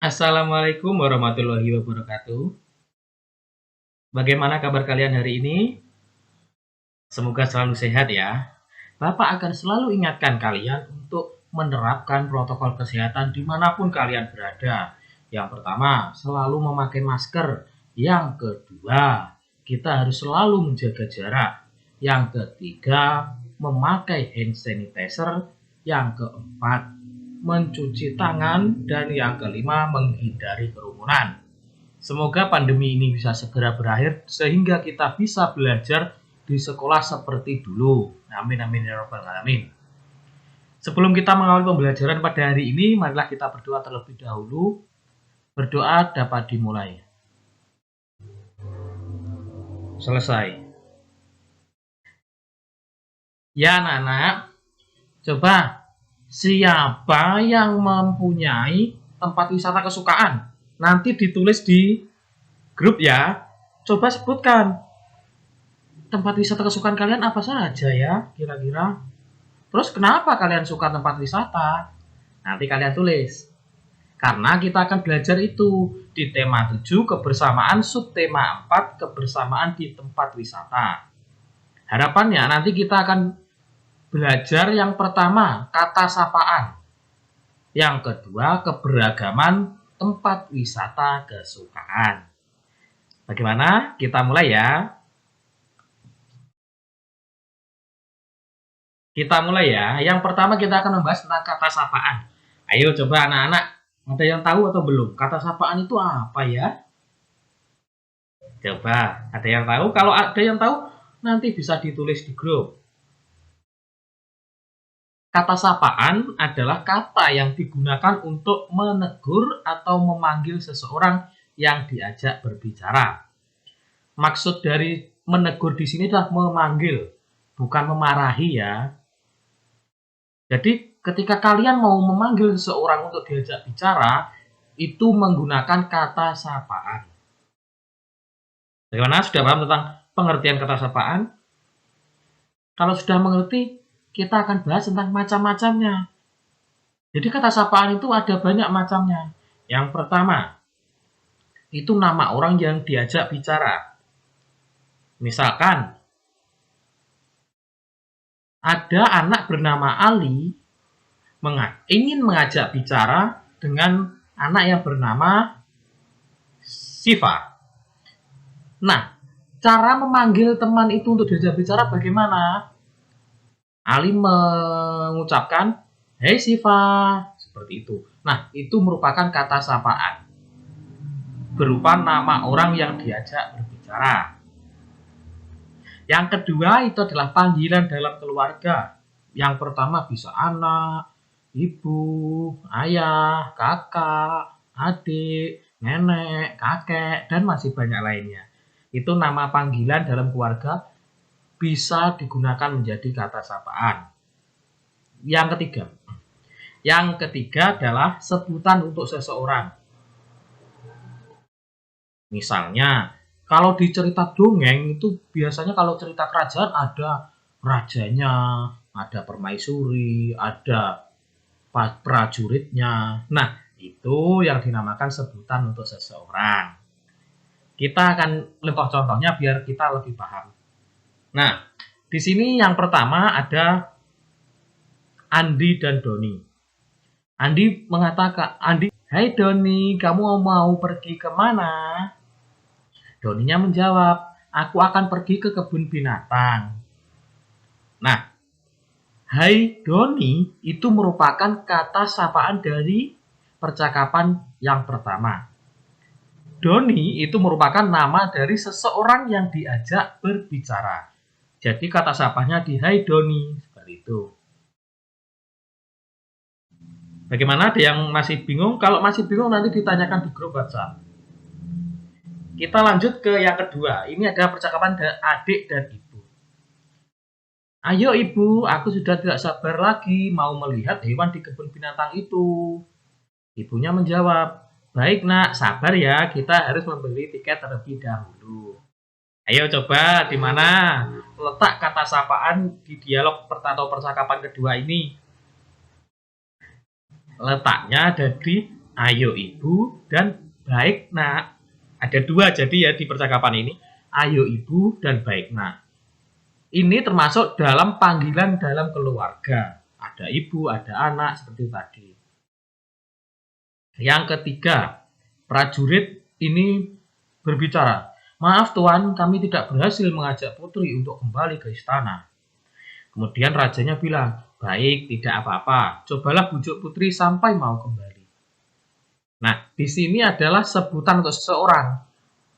Assalamualaikum warahmatullahi wabarakatuh. Bagaimana kabar kalian hari ini? Semoga selalu sehat ya. Bapak akan selalu ingatkan kalian untuk menerapkan protokol kesehatan dimanapun kalian berada. Yang pertama, selalu memakai masker. Yang kedua, kita harus selalu menjaga jarak. Yang ketiga, memakai hand sanitizer. Yang keempat, mencuci tangan. Dan yang kelima, menghindari kerumunan. Semoga pandemi ini bisa segera berakhir sehingga kita bisa belajar di sekolah seperti dulu. Amin amin ya rabbal alamin. Sebelum kita mengawali pembelajaran pada hari ini, marilah kita berdoa terlebih dahulu. Berdoa dapat dimulai. Selesai. Ya anak-anak, coba siapa yang mempunyai tempat wisata kesukaan? Nanti ditulis di grup ya. Coba sebutkan tempat wisata kesukaan kalian apa saja ya kira-kira. Terus kenapa kalian suka tempat wisata? Nanti kalian tulis. Karena kita akan belajar itu di tema 7 kebersamaan, subtema 4 kebersamaan di tempat wisata. Harapannya nanti kita akan belajar yang pertama kata sapaan. Yang kedua keberagaman tempat wisata kesukaan. Bagaimana? Kita mulai ya. Kita mulai ya. Yang pertama kita akan membahas tentang kata sapaan. Ayo coba anak-anak, ada yang tahu atau belum? Kata sapaan itu apa ya? Coba, ada yang tahu? Kalau ada yang tahu, nanti bisa ditulis di grup. Kata sapaan adalah kata yang digunakan untuk menegur atau memanggil seseorang yang diajak berbicara. Maksud dari menegur di sini adalah memanggil, bukan memarahi ya. Jadi ketika kalian mau memanggil seseorang untuk diajak bicara, itu menggunakan kata sapaan. Bagaimana? Sudah paham tentang pengertian kata sapaan? Kalau sudah mengerti, kita akan bahas tentang macam-macamnya. Jadi kata sapaan itu ada banyak macamnya. Yang pertama, itu nama orang yang diajak bicara. Misalkan, ada anak bernama Ali ingin mengajak bicara dengan anak yang bernama Siva. Nah, cara memanggil teman itu untuk diajak bicara bagaimana? Ali mengucapkan, "Hei Siva," seperti itu. Nah, itu merupakan kata sapaan. Berupa nama orang yang diajak berbicara. Yang kedua itu adalah panggilan dalam keluarga. Yang pertama bisa anak, ibu, ayah, kakak, adik, nenek, kakek, dan masih banyak lainnya. Itu nama panggilan dalam keluarga bisa digunakan menjadi kata sapaan. Yang ketiga adalah sebutan untuk seseorang. Misalnya, kalau di cerita dongeng itu biasanya kalau cerita kerajaan ada rajanya, ada permaisuri, ada prajuritnya. Nah, itu yang dinamakan sebutan untuk seseorang. Kita akan lihat contohnya biar kita lebih paham. Nah, di sini yang pertama ada Andi dan Doni. Andi mengatakan, "Hai Doni, kamu mau pergi kemana?" Doninya menjawab, "Aku akan pergi ke kebun binatang." Nah, hai Doni itu merupakan kata sapaan dari percakapan yang pertama. Doni itu merupakan nama dari seseorang yang diajak berbicara. Jadi kata sapanya di hai Doni, seperti itu. Bagaimana? Ada yang masih bingung? Kalau masih bingung nanti ditanyakan di grup WhatsApp. Kita lanjut ke yang kedua. Ini ada percakapan adik dan ibu. "Ayo ibu, aku sudah tidak sabar lagi mau melihat hewan di kebun binatang itu." Ibunya menjawab, "Baik nak, sabar ya, kita harus membeli tiket terlebih dahulu." Ayo coba di mana letak kata sapaan di dialog atau percakapan kedua ini? Letaknya ada di Ayo ibu dan baik nak. Ada dua jadi ya di percakapan ini. Ayo ibu dan baik nak. Ini termasuk dalam panggilan dalam keluarga. Ada ibu, ada anak seperti tadi. Yang ketiga, prajurit ini berbicara. Maaf tuan, kami tidak berhasil mengajak putri untuk kembali ke istana. Kemudian rajanya bilang, baik, tidak apa-apa. Cobalah bujuk putri sampai mau kembali. Nah, di sini adalah sebutan untuk seseorang.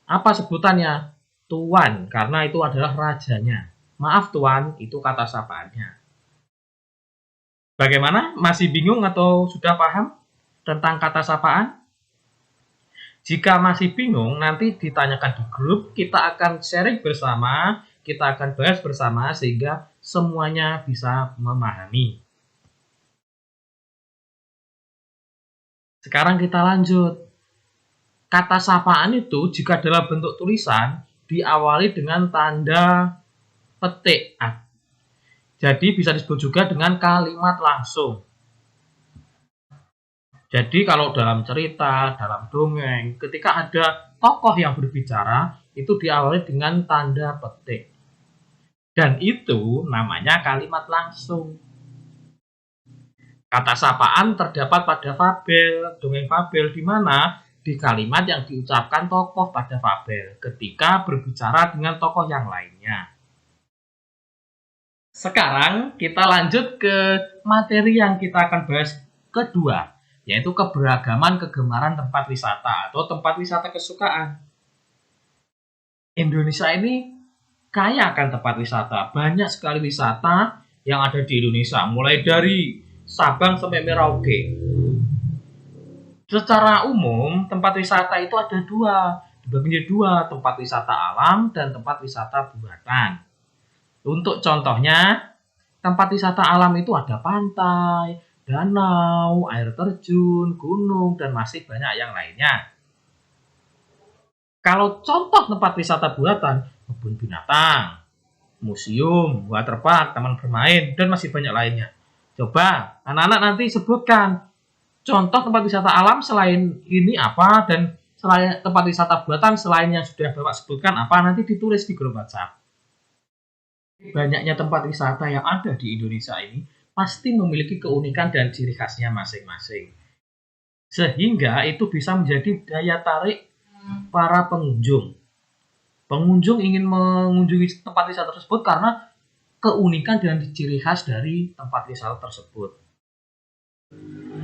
Apa sebutannya? Tuan, karena itu adalah rajanya. Maaf tuan, itu kata sapaannya. Bagaimana? Masih bingung atau sudah paham tentang kata sapaan? Jika masih bingung, nanti ditanyakan di grup, kita akan sharing bersama, kita akan bahas bersama sehingga semuanya bisa memahami. Sekarang kita lanjut. Kata sapaan itu jika dalam bentuk tulisan diawali dengan tanda petik. Jadi bisa disebut juga dengan kalimat langsung. Jadi kalau dalam cerita, dalam dongeng, ketika ada tokoh yang berbicara, itu diawali dengan tanda petik. Dan itu namanya kalimat langsung. Kata sapaan terdapat pada fabel, dongeng fabel, di mana di kalimat yang diucapkan tokoh pada fabel ketika berbicara dengan tokoh yang lainnya. Sekarang kita lanjut ke materi yang kita akan bahas kedua, yaitu keberagaman kegemaran tempat wisata atau tempat wisata kesukaan. Indonesia ini kaya akan tempat wisata. Banyak sekali wisata yang ada di Indonesia, mulai dari Sabang sampai Merauke. Secara umum, tempat wisata itu ada dua, dibagi menjadi dua, tempat wisata alam dan tempat wisata buatan. Untuk contohnya, tempat wisata alam itu ada pantai, danau, air terjun, gunung, dan masih banyak yang lainnya. Kalau contoh tempat wisata buatan, kebun binatang, museum, waterpark, taman bermain, dan masih banyak lainnya. Coba anak-anak nanti sebutkan contoh tempat wisata alam selain ini apa, dan selain tempat wisata buatan selain yang sudah Bapak sebutkan apa, nanti ditulis di grup WhatsApp. Banyaknya tempat wisata yang ada di Indonesia ini pasti memiliki keunikan dan ciri khasnya masing-masing. Sehingga itu bisa menjadi daya tarik para pengunjung. Pengunjung ingin mengunjungi tempat wisata tersebut karena keunikan dan ciri khas dari tempat wisata tersebut.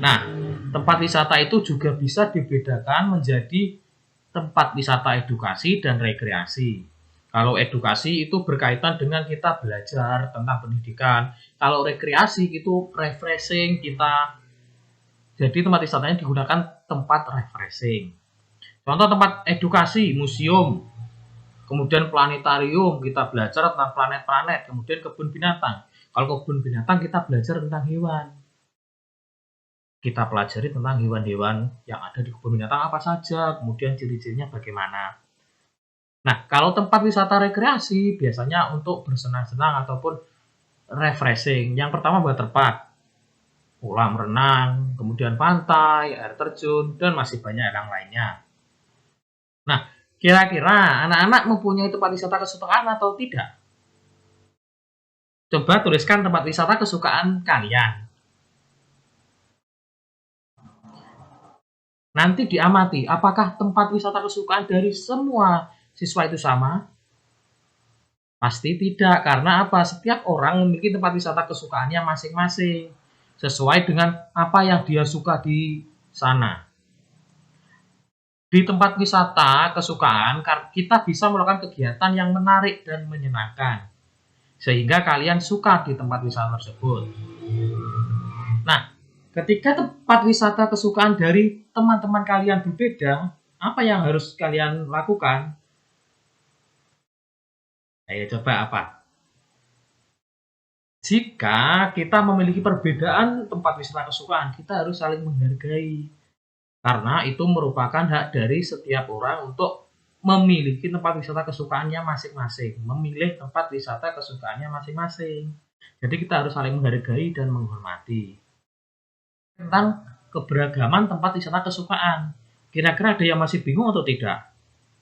Nah, tempat wisata itu juga bisa dibedakan menjadi tempat wisata edukasi dan rekreasi. Kalau edukasi itu berkaitan dengan kita belajar tentang pendidikan. Kalau rekreasi itu refreshing kita. Jadi tempat wisatanya digunakan tempat refreshing. Contoh tempat edukasi, museum, kemudian planetarium, kita belajar tentang planet-planet, kemudian kebun binatang. Kalau kebun binatang kita belajar tentang hewan. Kita pelajari tentang hewan-hewan yang ada di kebun binatang apa saja, kemudian ciri-cirinya bagaimana. Nah, kalau tempat wisata rekreasi biasanya untuk bersenang-senang ataupun refreshing. Yang pertama waterpark, kolam renang, kemudian pantai, air terjun, dan masih banyak yang lainnya. Nah, kira-kira anak-anak mempunyai tempat wisata kesukaan atau tidak? Coba tuliskan tempat wisata kesukaan kalian. Nanti diamati, apakah tempat wisata kesukaan dari semua siswa itu sama? Pasti tidak, karena apa? Setiap orang memiliki tempat wisata kesukaannya masing-masing, sesuai dengan apa yang dia suka di sana. Di tempat wisata kesukaan, kita bisa melakukan kegiatan yang menarik dan menyenangkan, sehingga kalian suka di tempat wisata tersebut. Nah, ketika tempat wisata kesukaan dari teman-teman kalian berbeda, apa yang harus kalian lakukan? Ayo coba apa? Jika kita memiliki perbedaan tempat wisata kesukaan, kita harus saling menghargai. Karena itu merupakan hak dari setiap orang untuk memiliki tempat wisata kesukaannya masing-masing. Memilih tempat wisata kesukaannya masing-masing. Jadi kita harus saling menghargai dan menghormati. Tentang keberagaman tempat wisata kesukaan. Kira-kira ada yang masih bingung atau tidak?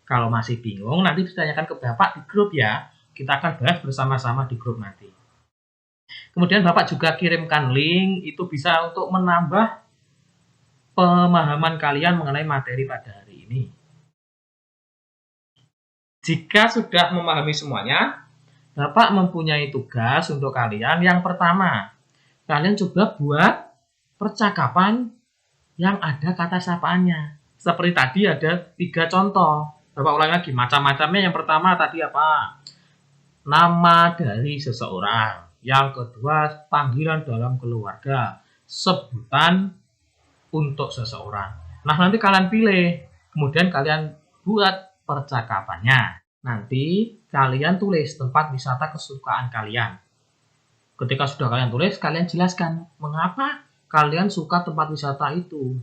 Kalau masih bingung, nanti ditanyakan ke Bapak di grup ya. Kita akan bahas bersama-sama di grup nanti. Kemudian Bapak juga kirimkan link, itu bisa untuk menambah pemahaman kalian mengenai materi pada hari ini. Jika sudah memahami semuanya, Bapak mempunyai tugas untuk kalian. Yang pertama, kalian coba buat percakapan yang ada kata sapaannya. Seperti tadi ada 3 contoh. Bapak ulangi lagi, macam-macamnya. Yang pertama tadi apa? Nama dari seseorang. Yang kedua, panggilan dalam keluarga. Sebutan untuk seseorang. Nah, nanti kalian pilih. Kemudian kalian buat percakapannya. Nanti kalian tulis tempat wisata kesukaan kalian. Ketika sudah kalian tulis, kalian jelaskan mengapa kalian suka tempat wisata itu.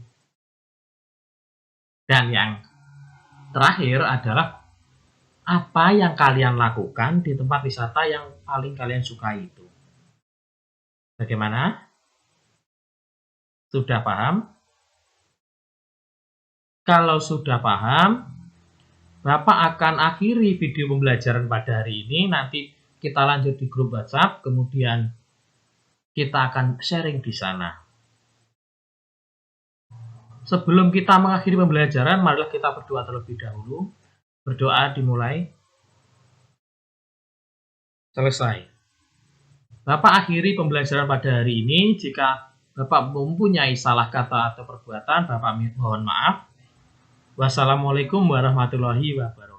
Dan yang terakhir adalah apa yang kalian lakukan di tempat wisata yang paling kalian sukai itu. Bagaimana? Sudah paham? Kalau sudah paham, Bapak akan akhiri video pembelajaran pada hari ini. Nanti kita lanjut di grup WhatsApp, kemudian kita akan sharing di sana. Sebelum kita mengakhiri pembelajaran, marilah kita berdoa terlebih dahulu. Berdoa dimulai. Selesai. Bapak akhiri pembelajaran pada hari ini. Jika Bapak mempunyai salah kata atau perbuatan, Bapak mohon maaf. Wassalamualaikum warahmatullahi wabarakatuh.